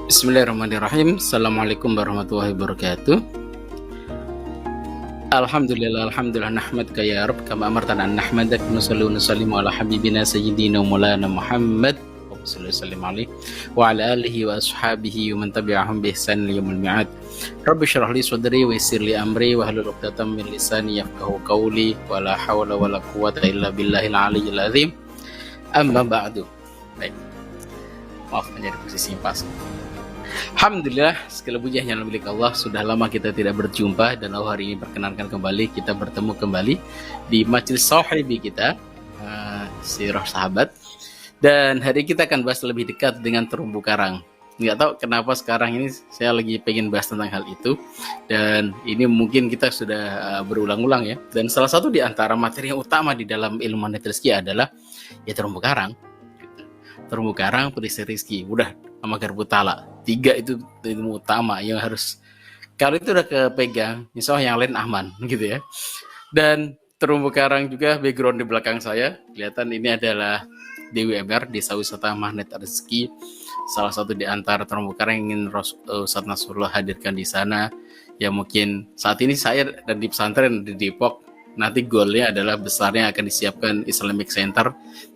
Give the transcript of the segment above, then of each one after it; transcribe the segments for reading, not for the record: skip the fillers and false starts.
Bismillahirrahmanirrahim. Assalamualaikum warahmatullahi wabarakatuh. Alhamdulillah, alhamdulillah nahmadka ya Rabb kama amartana an nahmadak wa nusalli wa nusallimu ala habibina sayyidina maulana Muhammad wa sallallahu sallim alaihi wa ala alihi wa ashabihi wa man tabi'ahum bi ihsan ila yaumil mi'ad. Rabbi shrah li sadri wa yassir li amri wa hlul 'uqdatam min lisani yafqahu qawli wa la hawla wa la quwwata illa billahil aliyyil azim. Amma ba'du. Baik. Maaf menjadi posisi pas. Alhamdulillah, segala puji hanya milik Allah. Sudah lama kita tidak berjumpa dan Allah hari ini perkenankan kembali kita bertemu kembali di majelis sahibi kita, Sirah Sahabat. Dan hari kita akan bahas lebih dekat dengan terumbu karang. Nggak tahu kenapa sekarang ini saya lagi pengen bahas tentang hal itu. Dan ini mungkin kita sudah berulang-ulang ya. Dan salah satu di antara materi yang utama di dalam ilmu nutrisi adalah ya terumbu karang. Terumbu karang, perisai rizki. Udah sama garpu tala. 3 itu ilmu utama yang harus, kalau itu udah kepegang, insya Allah yang lain aman gitu ya. Dan terumbu karang juga background di belakang saya kelihatan ini adalah DWMR, Desa Wisata Magnet Rezeki, salah satu di antara terumbu karang yang ingin Ustadz Nasrullah hadirkan di sana. Ya mungkin saat ini saya dan di pesantren di Depok, nanti goalnya adalah besarnya akan disiapkan Islamic Center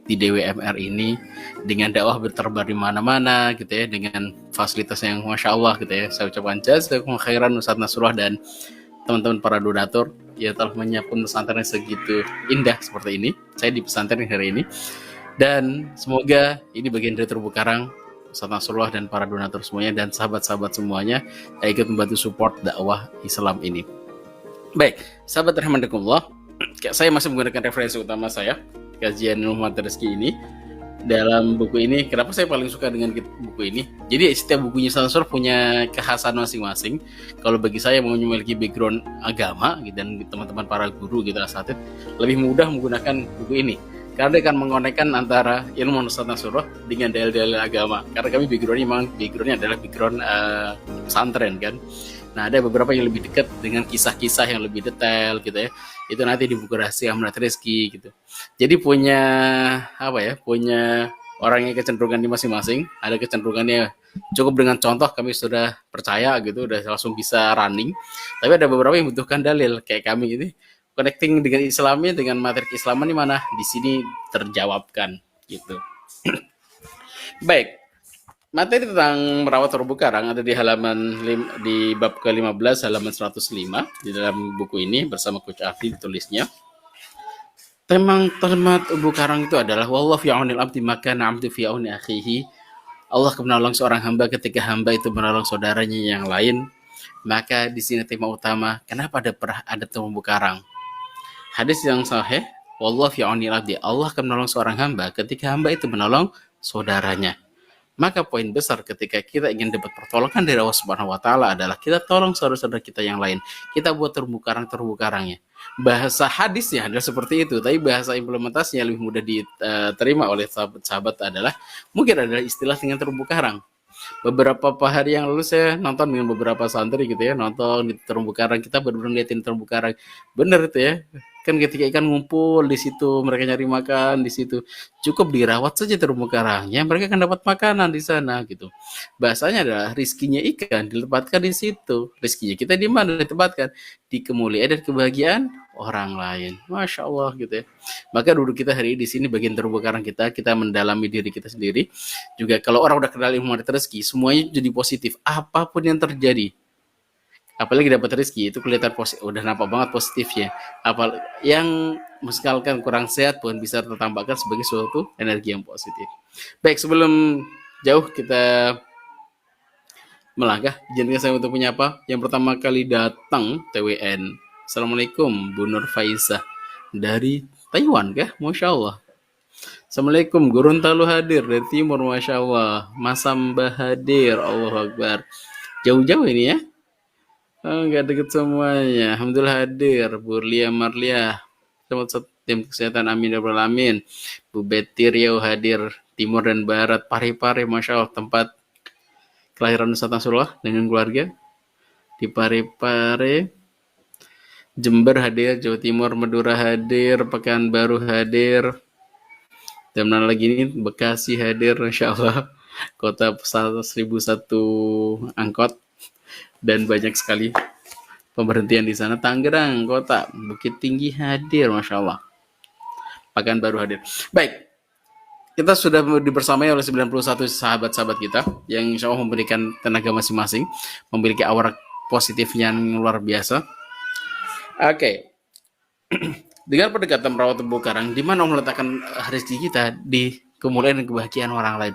di DWMR ini dengan dakwah berterbar di mana-mana gitu ya, dengan fasilitas yang masya Allah gitu ya. Saya ucapkan jazakumullah khairan Ustadz Nasrullah dan teman-teman para donatur yang telah menyiapkan pesantren segitu indah seperti ini. Saya di pesantren hari ini dan semoga ini bagian dari terumbu karang Ustadz Nasrullah dan para donatur semuanya dan sahabat-sahabat semuanya yang ikut membantu support dakwah Islam ini. Baik, sahabat rahimakumullah, saya masih menggunakan referensi utama saya, kajian Muhammad Rezeki ini. Dalam buku ini, kenapa saya paling suka dengan buku ini? Jadi setiap bukunya Sansur punya kekhasan masing-masing. Kalau bagi saya mau memiliki background agama gitu, dan teman-teman para guru gitu asatid lebih mudah menggunakan buku ini. Karena dia akan mengonekkan antara ilmu Ustadz Nasrullah dengan dalil-dalil agama. Karena kami backgroundnya adalah background pesantren kan. Nah, ada beberapa yang lebih dekat dengan kisah-kisah yang lebih detail gitu ya. Itu nanti di buku Rahasia Magnet Rezeki gitu. Jadi punya punya orang yang kecenderungan di masing-masing. Ada kecenderungannya cukup dengan contoh kami sudah percaya gitu, udah langsung bisa running. Tapi ada beberapa yang membutuhkan dalil kayak kami ini. Connecting dengan Islamnya dengan materi keislaman di mana di sini terjawabkan gitu. Baik. Materi tentang merawat terumbu karang ada di di bab ke-15 halaman 105 di dalam buku ini bersama Coach Afri ditulisnya. Tema terumbu karang itu adalah wallahu fi aunil abdi maka na'amtu fi auni akhihi. Allah menolong seorang hamba ketika hamba itu menolong saudaranya yang lain. Maka di sini tema utama kenapa ada terumbu karang. Hadis yang sahih, wallahu fi aunil abdi, Allah akan menolong seorang hamba ketika hamba itu menolong saudaranya. Maka poin besar ketika kita ingin dapat pertolongan dari Allah Subhanahu wa taala adalah kita tolong saudara-saudara kita yang lain. Kita buat terumbu karangnya. Bahasa hadisnya adalah seperti itu, tapi bahasa implementasinya lebih mudah diterima oleh sahabat-sahabat adalah mungkin adalah istilah dengan terumbu karang. Beberapa hari yang lalu saya nonton dengan beberapa santri gitu ya, nonton di terumbu karang, kita benar-benar liatin terumbu karang. Bener itu ya. Kan ketika ikan ngumpul di situ, mereka nyari makan di situ. Cukup dirawat saja terumbu karangnya, mereka akan dapat makanan di sana gitu. Bahasanya adalah rizkinya ikan ditempatkan di situ. Rizkinya kita di mana ditempatkan? Di kemuliaan dan kebahagiaan orang lain. Masya Allah gitu ya. Maka duduk kita hari ini di sini bagian terumbu karang kita mendalami diri kita sendiri. Juga kalau orang udah kenal ilmu rezeki, semuanya jadi positif. Apapun yang terjadi, apalagi dapat rezeki itu kelihatan positif, udah nampak banget positifnya. Apa yang misalkan kurang sehat pun bisa tertampakkan sebagai suatu energi yang positif. Baik, sebelum jauh kita melangkah, izinkan saya untuk menyapa yang pertama kali datang TWN. Assalamualaikum Bu Nur Faizah dari Taiwan kah? Masya Allah. Assalamualaikum Gorontalo hadir dari timur, Masya Allah. Masamba hadir, Allah Akbar. Jauh-jauh ini ya. Enggak deket semuanya. Alhamdulillah hadir. Bu Lia Marlia, selamat tim kesehatan, amin ya rabbal alamin. Bu Betty Riau hadir timur dan barat. Pare-Pare, Masya Allah, tempat kelahiran Ustadz Nasrullah dengan keluarga. Di Pare-Pare. Jember hadir, Jawa Timur, Madura hadir, Pekanbaru hadir. Dan mana lagi ini, Bekasi hadir, Masya Allah. kota 1001 angkot, dan banyak sekali pemberhentian di sana. Tangerang kota, Bukit Tinggi hadir, Masya Allah. Pekanbaru hadir. Baik, kita sudah dibersamai oleh 91 sahabat-sahabat kita yang insya Allah memberikan tenaga masing-masing, memiliki aura positifnya yang luar biasa. Oke. Dengan pendekatan merawat terumbu karang, di mana meletakkan rezeki kita di kemuliaan dan kebahagiaan orang lain.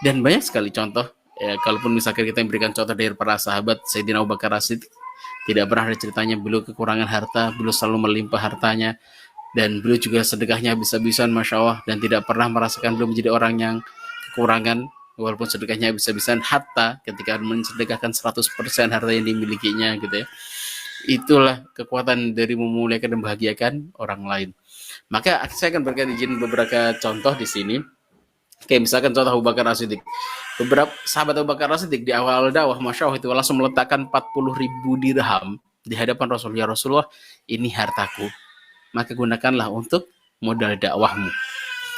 Dan banyak sekali contoh, ya, kalaupun misalkan kita memberikan contoh dari para sahabat, Sayyidina Abu Bakar As-Siddiq, tidak pernah ada ceritanya beliau kekurangan harta, beliau selalu melimpah hartanya, dan beliau juga sedekahnya habis-habisan, Masya Allah, dan tidak pernah merasakan beliau menjadi orang yang kekurangan, walaupun sedekahnya habis-habisan, hatta ketika mensedekahkan 100% harta yang dimilikinya gitu ya. Itulah kekuatan dari memuliakan dan membahagiakan orang lain. Maka saya akan berikan izin beberapa contoh di sini. Kayak misalkan contoh Abu Bakar As-Siddiq. Beberapa sahabat Abu Bakar As-Siddiq di awal dakwah, Masya Allah, itu langsung meletakkan 40.000 dirham di hadapan Rasulullah. Ya Rasulullah, ini hartaku, maka gunakanlah untuk modal dakwahmu.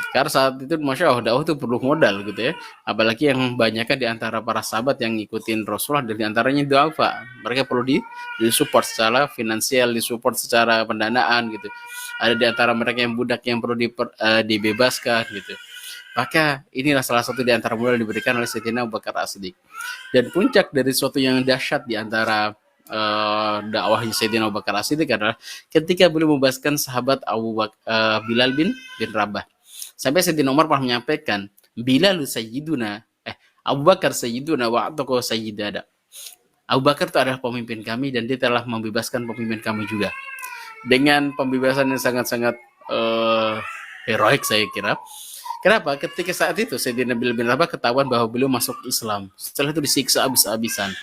Karena saat itu Masya Allah, dakwah itu perlu modal gitu ya. Apalagi yang banyaknya di antara para sahabat yang ngikutin Rasulullah, dan di antaranya dakwah, mereka perlu disupport secara finansial, disupport secara pendanaan gitu. Ada di antara mereka yang budak yang perlu dibebaskan gitu. Maka inilah salah satu di antara modal diberikan oleh Sayyidina Abu Bakar As-Siddiq. Dan puncak dari suatu yang dahsyat di antara dakwahnya Sayyidina Abu Bakar As-Siddiq adalah ketika beliau membebaskan sahabat Bilal bin Rabah. Sampai Sayyidina Umar pernah menyampaikan, Bilal sayyiduna, Abu Bakar sayyiduna wa'atoko sayyidada. Abu Bakar itu adalah pemimpin kami dan dia telah membebaskan pemimpin kami juga. Dengan pembebasan yang sangat-sangat heroik saya kira. Kenapa? Ketika saat itu Sayyidina Bilal bin Rabah ketahuan bahwa beliau masuk Islam. Setelah itu disiksa habis-habisan.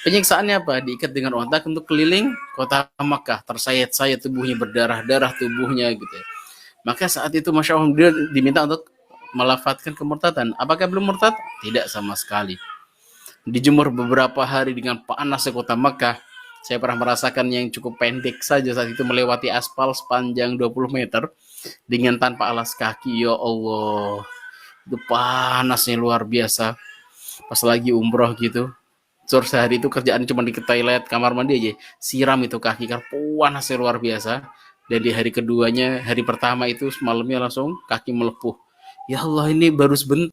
Penyiksaannya apa? Diikat dengan ontak untuk keliling kota Makkah. Tersayat-sayat tubuhnya, berdarah-darah tubuhnya gitu ya. Maka saat itu Masya Allah dia diminta untuk melafatkan kemurtadan. Apakah belum murtad? Tidak sama sekali. Dijemur beberapa hari dengan panasnya kota Makkah. Saya pernah merasakan yang cukup pendek saja saat itu melewati aspal sepanjang 20 meter dengan tanpa alas kaki. Ya Allah, itu panasnya luar biasa. Pas lagi umroh gitu, sehari itu kerjaan cuma di toilet, kamar mandi aja, siram itu kaki karena panasnya luar biasa. Dan di hari keduanya, hari pertama itu semalamnya langsung kaki melepuh. Ya Allah, ini baru sebentar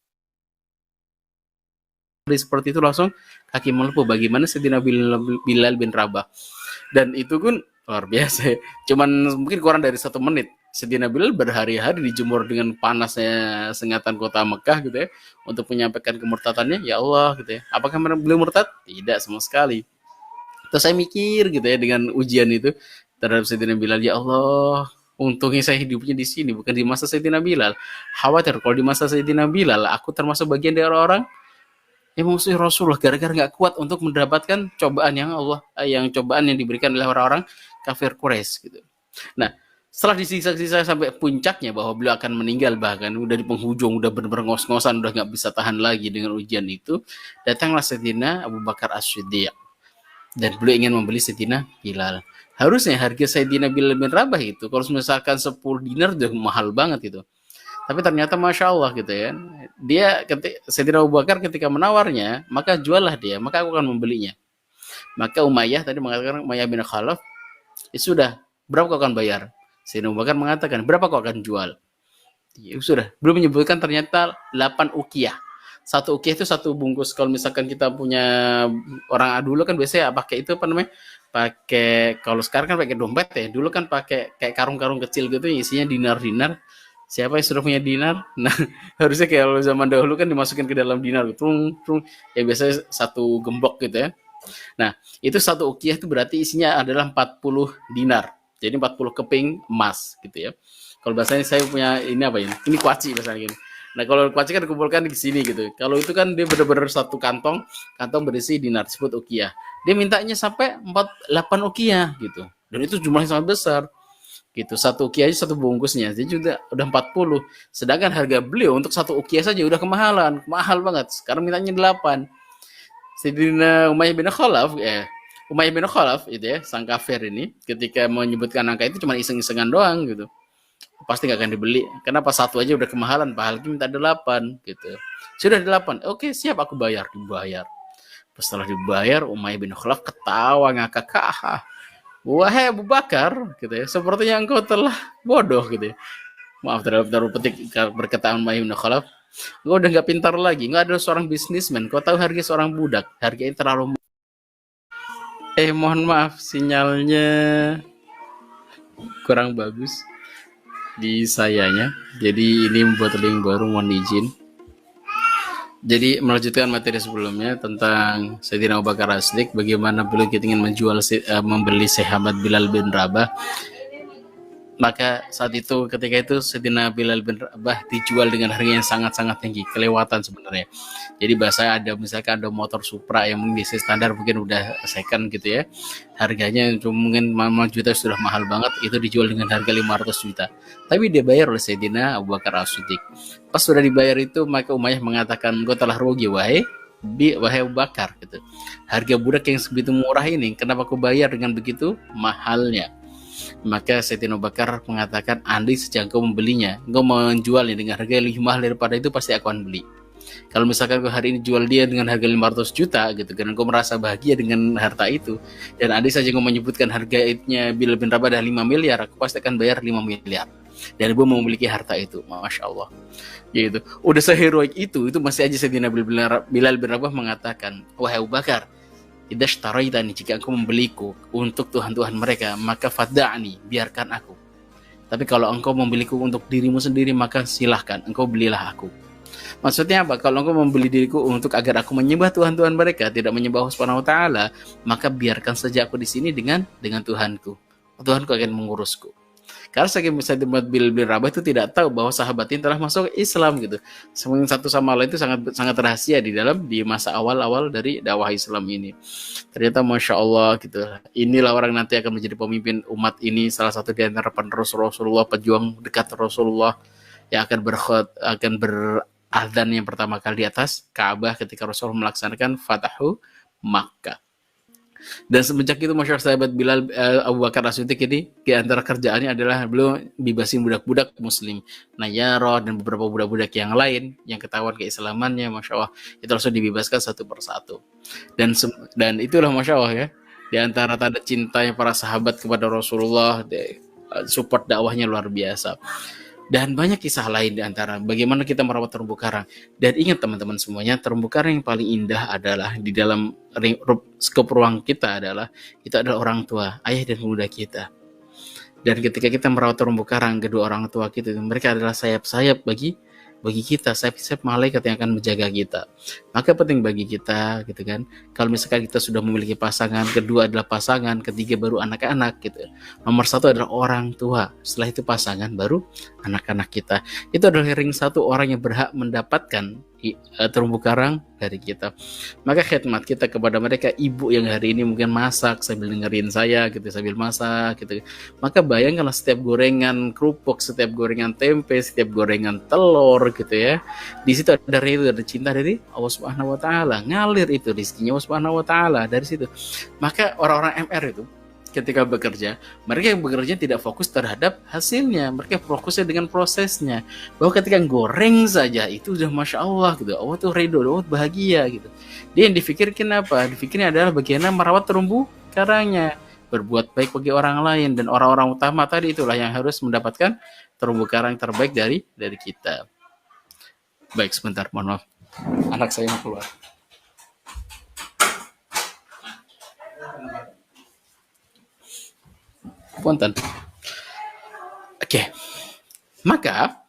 seperti itu langsung kaki melepuh. Bagaimana Sayyidina Bilal bin Rabah. Dan itu pun luar biasa. Cuman mungkin kurang dari 1 menit. Sayyidina Bilal berhari-hari dijemur dengan panasnya sengatan kota Mekah gitu ya, untuk menyampaikan kemurtadannya. Ya Allah gitu ya. Apakah beliau murtad? Tidak sama sekali. Terus saya mikir gitu ya dengan ujian itu terhadap Sayyidina Bilal, ya Allah, untungnya saya hidupnya di sini bukan di masa Sayyidina Bilal. Khawatir kalau di masa Sayyidina Bilal aku termasuk bagian dari orang yang musuh Rasulullah gara-gara nggak kuat untuk mendapatkan cobaan yang cobaan yang diberikan oleh orang-orang kafir Quraisy gitu. Nah, setelah disiksa-siksa sampai puncaknya bahwa beliau akan meninggal, bahkan udah di penghujung, udah benar-benar ngos-ngosan, udah nggak bisa tahan lagi dengan ujian itu, datanglah Sayyidina Abu Bakar As-Siddiq dan beliau ingin membeli Sayyidina Bilal. Harusnya harga Sayyidina Bilal bin Rabah itu kalau misalkan 10 dinar udah mahal banget itu. Tapi ternyata Masya Allah gitu ya. Dia Sayyidina Abu Bakar ketika menawarnya, maka juallah dia, maka aku akan membelinya. Maka Umayyah tadi mengatakan, Umayyah bin Khalaf, ya sudah, berapa kau akan bayar? Sayyidina Abu Bakar mengatakan, berapa kau akan jual? Ya sudah, belum menyebutkan ternyata 8 ukiyah. 1 ukiyah itu 1 bungkus. Kalau misalkan kita punya orang dulu kan biasanya pakai itu apa namanya? Pakai, kalau sekarang kan pakai dompet ya. Dulu kan pakai kayak karung-karung kecil gitu isinya dinar-dinar. Siapa yang sudah punya dinar? Nah, harusnya kayak kalau zaman dahulu kan dimasukin ke dalam dinar, trung, ya biasanya 1 gembok gitu ya. Nah, itu 1 ukiyah itu berarti isinya adalah 40 dinar. Jadi 40 keping emas gitu ya. Kalau bahasanya saya punya ini apa ini? Ini kuaci bahasanya gini. Nah, kalau kuaci kan dikumpulkan di sini gitu. Kalau itu kan dia benar-benar 1 kantong berisi dinar disebut ukiyah. Dia mintanya sampai 8 ukiyah gitu. Dan itu jumlahnya sangat besar. Gitu. 1 ukiyah aja 1 bungkusnya. Jadi juga udah 40. Sedangkan harga beliau untuk 1 ukiyah saja udah kemahalan. Mahal banget. Sekarang mintanya 8. Sayyidina Umayyah bin Khalaf Umayyah bin Khalaf itu ya, sang kafir ini ketika menyebutkan angka itu cuma iseng-isengan doang gitu. pasti nggak akan dibeli. Kenapa satu aja udah kemahalan, Pak Hakim minta 8 gitu. Sudah 8, oke siap aku bayar, dibayar. Setelah dibayar, Umayyah bin Khalaf ketawa ngakak, wahai Abu Bakar, gitu ya, sepertinya engkau telah bodoh gitu ya. Maaf terhadap taruh petik berkata Umayyah bin Khalaf, engkau udah nggak pintar lagi, nggak ada seorang bisnismen, kau tahu harga seorang budak, harganya terlalu mohon maaf sinyalnya kurang bagus di sayanya, jadi ini membuat link baru, mohon izin. Jadi melanjutkan materi sebelumnya tentang Sayyidina Abu Bakar As-Siddiq, bagaimana beliau ingin membeli sahabat Bilal bin Rabah. Maka saat itu ketika itu Sayyidina Bilal bin Rabah dijual dengan harga yang sangat-sangat tinggi, kelewatan sebenarnya. Jadi bahasa ada misalkan ada motor Supra yang mungkin bisnis standar mungkin udah second gitu ya, harganya mungkin 5 juta sudah mahal banget, itu dijual dengan harga 500 juta. Tapi dia bayar oleh Sayyidina Abu Bakar As-Siddiq. Pas sudah dibayar itu maka Umayyah mengatakan, engkau telah rugi wahai Abu Bakar gitu. Harga budak yang segitu murah ini kenapa kau bayar dengan begitu mahalnya? Maka Sayyidina Abu Bakar mengatakan, andai saja engkau membelinya, engkau menjualnya dengan harga yang lebih mahal daripada itu, pasti aku akan beli. Kalau misalkan kau hari ini jual dia dengan harga 500 juta gitu, karena kau merasa bahagia dengan harta itu, dan andai saja engkau menyebutkan harganya Bilal bin Rabah dah 5 miliar, aku pasti akan bayar 5 miliar. Dan ibu memiliki harta itu, Masya Allah. Yaitu, udah seheroik itu masih aja Sayyidina Bilal bin Rabah mengatakan, wahai Abu Bakar, idza sytaraitani, jika engkau membeliku untuk tuhan-tuhan mereka, maka fada'ni, biarkan aku. Tapi kalau engkau membeliku untuk dirimu sendiri, maka silahkan, engkau belilah aku. Maksudnya apa? Kalau engkau membeli diriku untuk agar aku menyembah tuhan-tuhan mereka, tidak menyembah Allah Subhanahu wa taala, maka biarkan saja aku di sini dengan Tuhanku. Tuhanku akan mengurusku. Karena Sayyidina Bilal bin Rabah itu tidak tahu bahwa sahabat ini telah masuk Islam gitu. Semuanya satu sama lain itu sangat rahasia di masa awal-awal dari dakwah Islam ini. Ternyata Masya Allah gitu. Inilah orang nanti akan menjadi pemimpin umat ini, salah satu di antara penerus Rasulullah, pejuang dekat Rasulullah yang akan berazan yang pertama kali di atas Ka'bah ketika Rasulullah melaksanakan Fatahu Makkah. Dan semenjak itu masyarakat sahabat Bilal Abu Bakar As-Siddiq ini di antara kerjaannya adalah beliau bebasin budak-budak muslim Nayaro dan beberapa budak-budak yang lain yang ketahuan keislamannya, Masya Allah, itu langsung dibebaskan satu persatu. Dan itulah Masya Allah ya, di antara tanda cintanya para sahabat kepada Rasulullah, support dakwahnya luar biasa. Dan banyak kisah lain di antara bagaimana kita merawat terumbu karang. Dan ingat teman-teman semuanya, terumbu karang yang paling indah adalah di dalam skop ruang kita adalah orang tua, ayah dan bunda kita. Dan ketika kita merawat terumbu karang, kedua orang tua kita, mereka adalah sayap-sayap bagi kita, sayap-sayap malaikat yang akan menjaga kita. Maka penting bagi kita gitu kan, kalau misalkan kita sudah memiliki pasangan, kedua adalah pasangan, ketiga baru anak-anak gitu. Nomor satu adalah orang tua, setelah itu pasangan, baru anak-anak kita. Itu adalah ring satu orang yang berhak mendapatkan terumbu karang dari kita. Maka khidmat kita kepada mereka, ibu yang hari ini mungkin masak sambil dengerin saya gitu, sambil masak gitu. Maka bayangkanlah setiap gorengan kerupuk, setiap gorengan tempe, setiap gorengan telur gitu ya. Di situ ada ridho, ada cinta dari Allah Subhanahu wa taala. Ngalir itu rezekinya Allah Subhanahu wa taala dari situ. Maka orang-orang MR itu ketika bekerja, mereka yang bekerja tidak fokus terhadap hasilnya, mereka fokusnya dengan prosesnya. Bahwa ketika goreng saja itu sudah Masya Allah gitu, Allah tuh ridho, Allah bahagia gitu. Dia yang difikirkan apa? Difikirnya adalah bagaimana merawat terumbu karangnya, berbuat baik bagi orang lain, dan orang-orang utama tadi itulah yang harus mendapatkan terumbu karang terbaik dari kita. Baik, sebentar, mohon maaf, anak saya mau keluar. Punten. Oke. Maka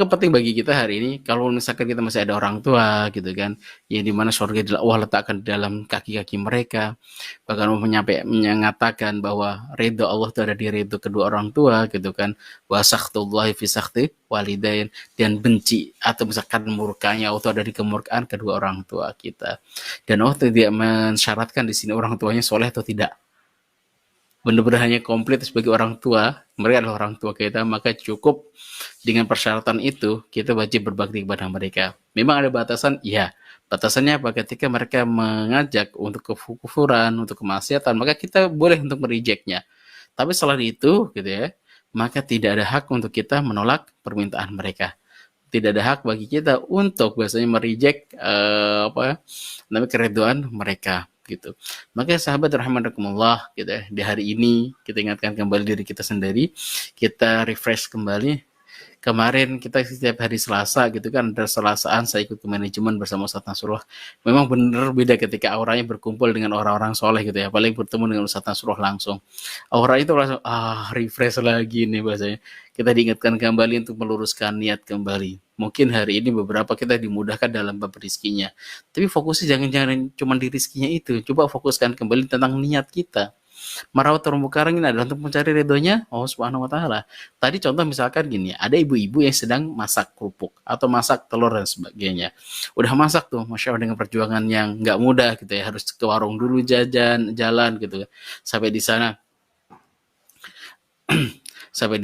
penting bagi kita hari ini, kalau misalkan kita masih ada orang tua gitu kan, yang dimana surga Allah letakkan di dalam kaki-kaki mereka, bahkan menyatakan bahwa ridho Allah itu ada di ridho kedua orang tua gitu kan, wa sakhtullahi fi sakhti walidain, dan benci atau misalkan murkanya Allah itu ada di kemurkaan kedua orang tua kita. Dan Allah tidak mensyaratkan di sini orang tuanya soleh atau tidak, benar-benar hanya komplit sebagai orang tua, mereka adalah orang tua kita, maka cukup dengan persyaratan itu kita wajib berbakti kepada mereka. Memang ada batasan, ya. Batasannya apa? Ketika mereka mengajak untuk kekufuran, untuk kemaksiatan, maka kita boleh untuk merejectnya. Tapi selain itu, gitu ya, maka tidak ada hak untuk kita menolak permintaan mereka. Tidak ada hak bagi kita untuk biasanya mereject keridhaan mereka gitu. Maka sahabat rahimakumullah gitu ya, di hari ini kita ingatkan kembali diri kita sendiri, kita refresh kembali. Kemarin kita setiap hari Selasa gitu kan, ada Selasaan saya ikut ke manajemen bersama Ustadz Nasrullah. Memang benar beda ketika auranya berkumpul dengan orang-orang soleh gitu ya, apalagi bertemu dengan Ustadz Nasrullah langsung. Aura itu langsung refresh lagi nih bahasanya. Kita diingatkan kembali untuk meluruskan niat kembali. Mungkin hari ini beberapa kita dimudahkan dalam bab rizkinya, tapi fokusnya jangan cuma di rizkinya itu. Coba fokuskan kembali tentang niat kita. Merawat terumbu karang ini adalah untuk mencari ridhonya Allah Subhanahu wa taala. Tadi contoh misalkan gini, ada ibu-ibu yang sedang masak kerupuk atau masak telur dan sebagainya. Udah masak tuh, Masya Allah dengan perjuangan yang nggak mudah gitu ya, harus ke warung dulu jalan gitu. Sampai di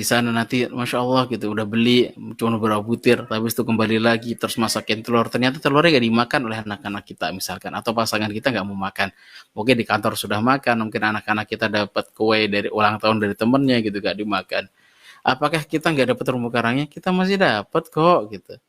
sana nanti Masya Allah gitu udah beli cuma beberapa butir, tapi itu kembali lagi terus masakin telur, ternyata telurnya gak dimakan oleh anak-anak kita misalkan, atau pasangan kita gak mau makan, mungkin di kantor sudah makan, mungkin anak-anak kita dapat kue dari ulang tahun dari temennya gitu gak dimakan. Apakah kita gak dapat terumbu karangnya? Kita masih dapat kok gitu.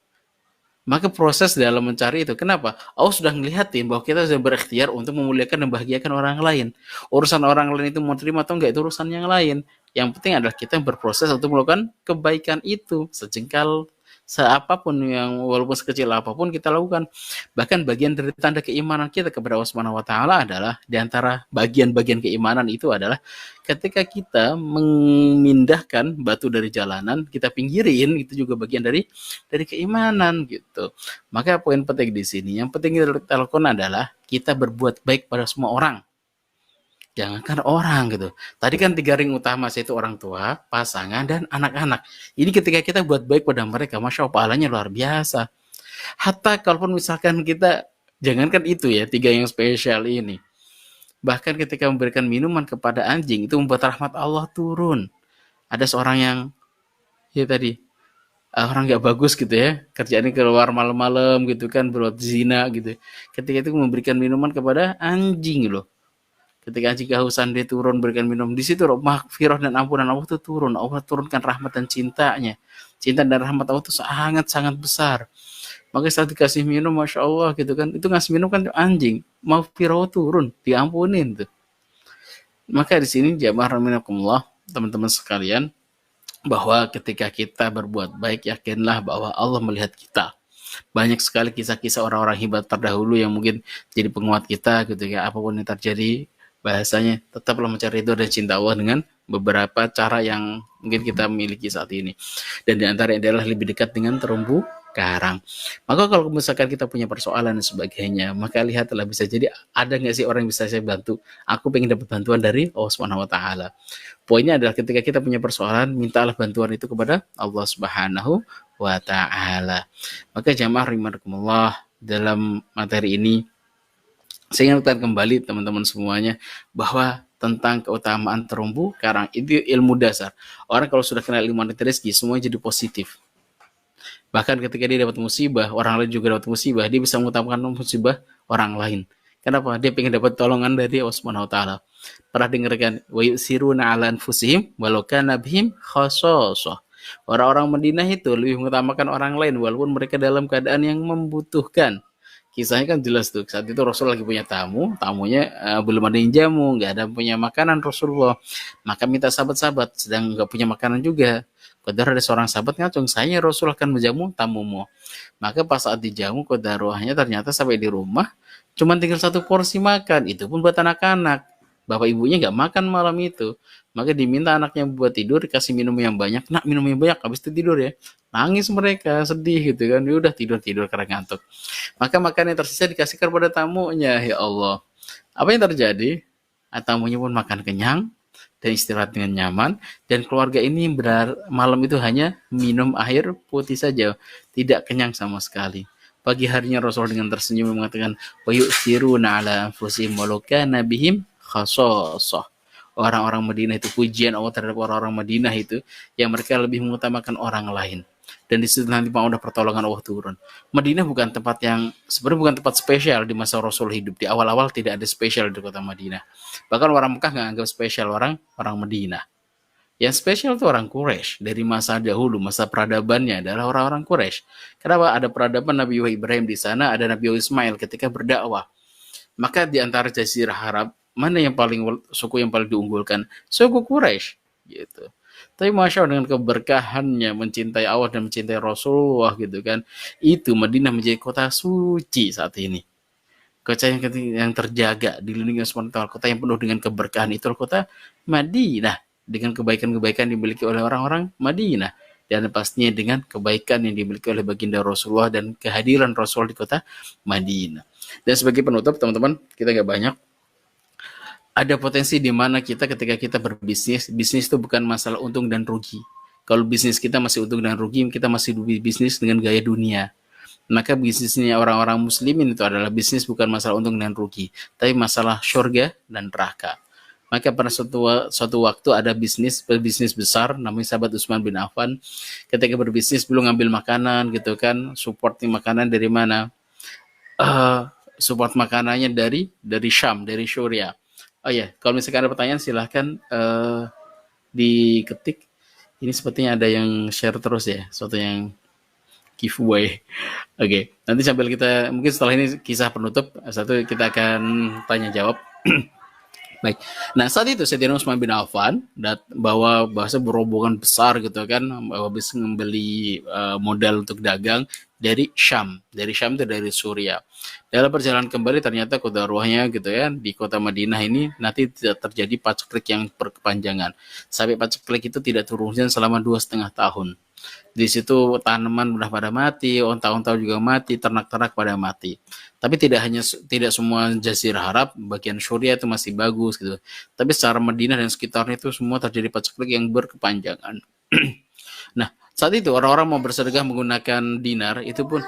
Maka proses dalam mencari itu, kenapa? Allah sudah ngelihatin bahwa kita sudah berikhtiar untuk memuliakan dan membahagiakan orang lain. Urusan orang lain itu mau terima atau enggak, itu urusan yang lain. Yang penting adalah kita berproses untuk melakukan kebaikan itu, sejengkal seapapun, yang walaupun sekecil apapun kita lakukan. Bahkan bagian dari tanda keimanan kita kepada Allah Subhanahu wa taala adalah, di antara bagian-bagian keimanan itu adalah ketika kita memindahkan batu dari jalanan, kita pinggirin, itu juga bagian dari keimanan gitu. Maka poin penting di sini, yang penting kita lakukan adalah kita berbuat baik pada semua orang. Jangankan orang gitu. Tadi kan 3 ring utama, yaitu orang tua, pasangan, dan anak-anak. Ini ketika kita buat baik pada mereka, Masya Allah, pahalanya luar biasa. Hatta kalaupun misalkan kita, jangankan itu ya, 3 yang spesial ini. Bahkan ketika memberikan minuman kepada anjing, itu membuat rahmat Allah turun. Ada seorang yang, ya tadi, orang gak bagus gitu ya, kerjaannya keluar malam-malam gitu kan, berbuat zina gitu. Ketika itu memberikan minuman kepada anjing loh. Ketika anjing kehausan, dia turun berikan minum. Di situ maghfirah dan ampunan Allah itu turun. Allah turunkan rahmat dan cintanya. Cinta dan rahmat Allah itu sangat-sangat besar. Maka saat dikasih minum, Masya Allah gitu kan, itu ngasih minum kan anjing, maghfirah turun, diampunin tuh. Maka di sini jamaah rahimakumullah, teman-teman sekalian, bahwa ketika kita berbuat baik, yakinlah bahwa Allah melihat kita. Banyak sekali kisah-kisah orang-orang hebat terdahulu yang mungkin jadi penguat kita gitu ya, apapun yang terjadi, bahasanya tetaplah mencari ridho dan cinta Allah dengan beberapa cara yang mungkin kita miliki saat ini. Dan di antara adalah lebih dekat dengan terumbu karang. Maka kalau misalkan kita punya persoalan dan sebagainya, maka lihatlah, bisa jadi ada nggak sih orang yang bisa saya bantu? Aku pengen dapat bantuan dari Allah Subhanahu wa taala. Poinnya adalah ketika kita punya persoalan, mintalah bantuan itu kepada Allah Subhanahu wa taala. Maka jamaah rahimakumullah, dalam materi ini saya ingatkan kembali teman-teman semuanya bahwa tentang keutamaan terumbu karang itu ilmu dasar. Orang kalau sudah kenal ilmu rezeki, semuanya jadi positif. Bahkan ketika dia dapat musibah, orang lain juga dapat musibah, dia bisa mengutamakan musibah orang lain. Kenapa? Dia pengen dapat tolongan dari Allah Subhanahu wa taala. Pernah dengarkan wa yusiruna 'ala anfusihim walau kana bihim khassasah. Orang-orang Madinah itu lebih mengutamakan orang lain walaupun mereka dalam keadaan yang membutuhkan. Kisahnya kan jelas tuh, saat itu Rasul lagi punya tamunya belum ada yang jamu, nggak ada punya makanan Rasulullah, maka minta sahabat-sahabat, sedang nggak punya makanan juga. Qadar ada seorang sahabat ngacung, saya Rasul akan menjamu tamumu. Maka pas saat dijamu, qadarahnya ternyata sampai di rumah cuma tinggal 1 porsi makan, itu pun buat anak-anak. Bapak ibunya nggak makan malam itu, maka diminta anaknya buat tidur, dikasih minum yang banyak. Nak, minum yang banyak, habis itu tidur ya. Nangis mereka, sedih gitu kan, dia udah tidur karena ngantuk. Maka makan yang tersisa dikasihkan pada tamunya. Ya Allah, apa yang terjadi? Tamunya pun makan kenyang dan istirahat dengan nyaman, dan keluarga ini malam itu hanya minum air putih saja, tidak kenyang sama sekali. Pagi harinya Rasul dengan tersenyum mengatakan, wa yu'thiruna 'ala anfusihim walau kana bihim khassasah. Orang-orang Madinah itu, pujian Allah terhadap orang-orang Madinah itu, yang mereka lebih mengutamakan orang lain. Dan di situ nanti udah pertolongan Allah turun. Madinah bukan tempat yang, sebenarnya bukan tempat spesial di masa Rasul hidup. Di awal-awal tidak ada spesial di kota Madinah. Bahkan orang Mekah nggak anggap spesial orang Madinah. Yang spesial itu orang Quraisy. Dari masa dahulu, masa peradabannya adalah orang-orang Quraisy. Kenapa? Ada peradaban Nabi Ibrahim di sana, ada Nabi Ismail ketika berdakwah. Maka di antara Jazirah Arab, mana yang paling suku yang paling diunggulkan? Suku Quraisy, gitu. Tapi Masya Allah dengan keberkahannya mencintai Allah dan mencintai Rasulullah gitu kan, itu Madinah menjadi kota suci saat ini. Kota yang terjaga, dilindungi Allah, kota yang penuh dengan keberkahan itu kota Madinah, dengan kebaikan-kebaikan dimiliki oleh orang-orang Madinah, dan pastinya dengan kebaikan yang dimiliki oleh baginda Rasulullah dan kehadiran Rasul di kota Madinah. Dan sebagai penutup teman-teman, kita gak banyak, ada potensi di mana kita ketika kita berbisnis, bisnis itu bukan masalah untung dan rugi. Kalau bisnis kita masih untung dan rugi, kita masih bisnis dengan gaya dunia. Maka bisnisnya orang-orang muslimin itu adalah bisnis bukan masalah untung dan rugi, tapi masalah syurga dan neraka. Maka pada suatu waktu ada bisnis besar namanya sahabat Utsman bin Affan. Ketika berbisnis belum ngambil makanan gitu kan, supporting makanan dari mana? Support makanannya dari Syam, dari Syria. Oh ya, kalau misalkan ada pertanyaan silahkan diketik. Ini sepertinya ada yang share terus ya, suatu yang giveaway. Oke, nanti sambil kita mungkin setelah ini kisah penutup satu kita akan tanya jawab. Baik. Nah, saat itu Sayyidina Utsman bin Affan bawa bahasa berombongan besar gitu kan, habis membeli modal untuk dagang dari Syam. Dari Syam itu dari Suriah. Dalam perjalanan kembali ternyata kota ruahnya gitu ya, di kota Madinah ini nanti tidak terjadi paceklik yang berkepanjangan. Sampai paceklik itu tidak turun hujan selama 2,5 tahun. Di situ tanaman udah pada mati, onta-onta juga mati, ternak-ternak pada mati. Tapi tidak semua Jazirah Arab, bagian Suriah itu masih bagus gitu. Tapi secara Madinah dan sekitarnya itu semua terjadi paceklik yang berkepanjangan. Nah, saat itu orang-orang mau bersedekah menggunakan dinar, itu pun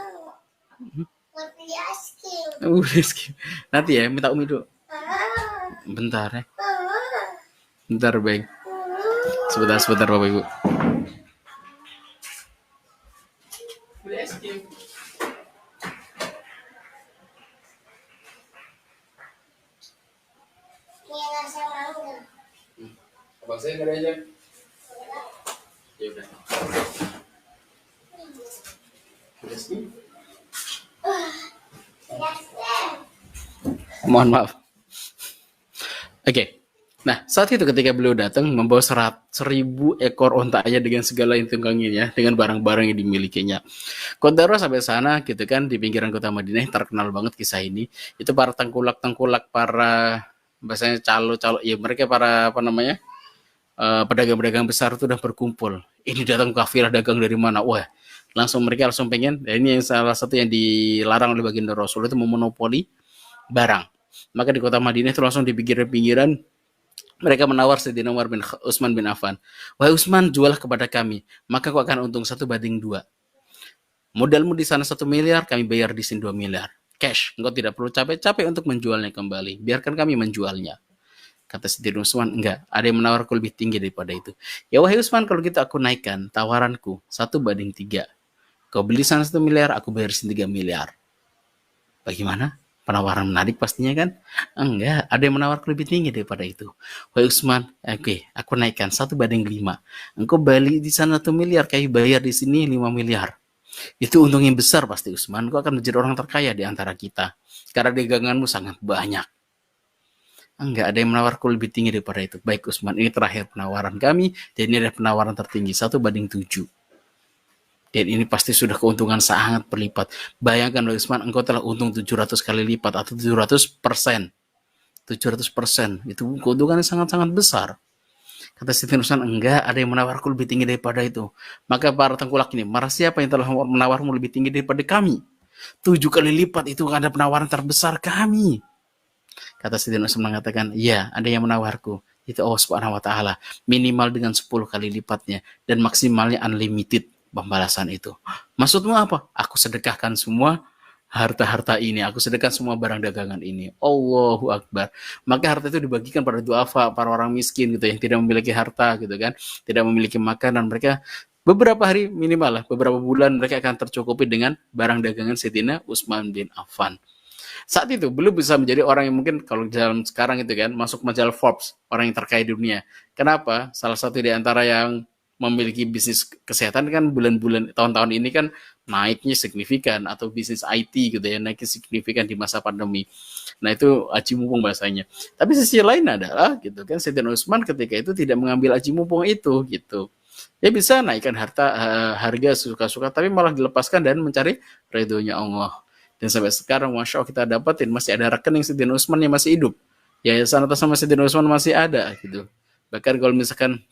nanti ya, minta Umi dulu. Bentar ya. Bentar, Bang. Sebentar Bapak Ibu. Abang saya nggak ada aja. Ya udah. Mohon maaf. Oke. Nah, saat itu ketika beliau datang membawa 1.000 ekor onta aja dengan segala yang tungganginya, dengan barang-barang yang dimilikinya. Kontaro sampai sana gitu kan, di pinggiran kota Madinah, terkenal banget kisah ini. Itu para tengkulak-tengkulak, para bahasanya calo-calo, ya mereka para apa namanya, pedagang-pedagang besar itu udah berkumpul. Ini datang kafilah dagang dari mana? Wah, mereka langsung pengen. Dan ini yang salah satu yang dilarang oleh baginda Rasul itu memonopoli barang. Maka di kota Madinah itu langsung di pinggiran-pinggiran mereka menawar Sayyidina Utsman bin Affan. Wahai Utsman, jualah kepada kami, maka kau akan untung 1:2. Modalmu di sana 1 miliar, kami bayar di sini 2 miliar. Cash, engkau tidak perlu capek-capek untuk menjualnya kembali. Biarkan kami menjualnya. Kata Sayyidina Utsman, enggak, ada yang menawarku lebih tinggi daripada itu. Ya wahai Utsman, kalau gitu aku naikkan tawaranku 1:3. Kau beli sana 1 miliar, aku bayar di sini 3 miliar. Bagaimana? Penawaran menarik pastinya kan? Enggak, ada yang menawarkan lebih tinggi daripada itu. Wahai Utsman, oke, aku naikkan 1:5. Engkau balik di sana 1 miliar, kayu bayar di sini 5 miliar. Itu untung yang besar pasti Utsman, engkau akan menjadi orang terkaya di antara kita. Karena daganganmu sangat banyak. Enggak, ada yang menawarkan lebih tinggi daripada itu. Baik Utsman, ini terakhir penawaran kami, dan ini adalah penawaran tertinggi, 1:7. Dan ini pasti sudah keuntungan sangat berlipat. Bayangkan Utsman, engkau telah untung 700 kali lipat atau 700%. 700%. Itu keuntungan yang sangat-sangat besar. Kata Sayyidina Utsman, enggak, ada yang menawarku lebih tinggi daripada itu. Maka para tengkulak ini, marah siapa yang telah menawarmu lebih tinggi daripada kami? 7 kali lipat itu ada penawaran terbesar kami. Kata Sayyidina Utsman mengatakan, ya, ada yang menawarku. Itu Allah Subhanahu wa Ta'ala. Minimal dengan 10 kali lipatnya. Dan maksimalnya unlimited pembalasan itu. Maksudmu apa? Aku sedekahkan semua harta-harta ini. Aku sedekahkan semua barang dagangan ini. Allahu Akbar. Maka harta itu dibagikan pada duafa, para orang miskin gitu yang tidak memiliki harta gitu kan. Tidak memiliki makanan. Mereka beberapa hari minimal lah, beberapa bulan mereka akan tercukupi dengan barang dagangan Sayyidina Utsman bin Affan. Saat itu belum bisa menjadi orang yang mungkin kalau dalam sekarang itu kan masuk majalah Forbes, orang yang terkaya di dunia. Kenapa? Salah satu di antara yang memiliki bisnis kesehatan kan bulan-bulan tahun-tahun ini kan naiknya signifikan, atau bisnis IT gitu ya naiknya signifikan di masa pandemi. Nah itu aji mumpung bahasanya. Tapi sisi lain adalah gitu kan Sayyidina Utsman ketika itu tidak mengambil aji mumpung itu gitu. Dia bisa naikkan harga suka-suka, tapi malah dilepaskan dan mencari ridhonya Allah. Dan sampai sekarang Masya Allah kita dapatin masih ada rekening Sayyidina Utsman yang masih hidup. Yayasan atas nama Sayyidina Utsman masih ada gitu. Bahkan kalau misalkan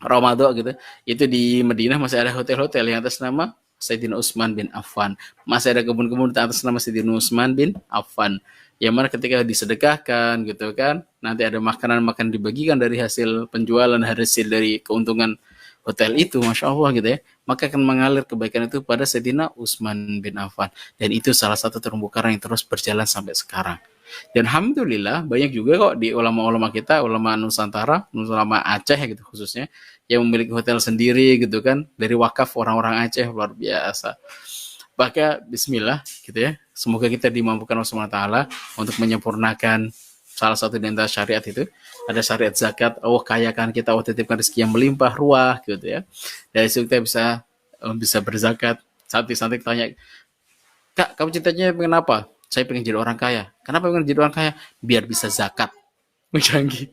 Ramadan gitu, itu di Madinah masih ada hotel-hotel yang atas nama Sayyidina Utsman bin Affan. Masih ada kebun-kebun atas nama Sayyidina Utsman bin Affan. Yang mana ketika disedekahkan gitu kan, nanti ada makanan-makanan dibagikan dari hasil penjualan, hasil dari keuntungan hotel itu, Masya Allah gitu ya, maka akan mengalir kebaikan itu pada Sayyidina Utsman bin Affan. Dan itu salah satu terumbu karang yang terus berjalan sampai sekarang. Dan alhamdulillah banyak juga kok di ulama-ulama kita, ulama Nusantara, ulama Aceh gitu khususnya, yang memiliki hotel sendiri gitu kan, dari wakaf orang-orang Aceh, luar biasa. Maka bismillah gitu ya, semoga kita dimampukan Allah SWT untuk menyempurnakan salah satu di antara syariat itu. Ada syariat zakat, Allah kayakan kita, Allah titipkan rezeki yang melimpah ruah gitu ya. Dari situ kita bisa berzakat. Santai-santai tanya, Kak, kamu cintanya pengen apa? Saya pengen jadi orang kaya. Kenapa pengen jadi orang kaya? Biar bisa zakat. Canggih.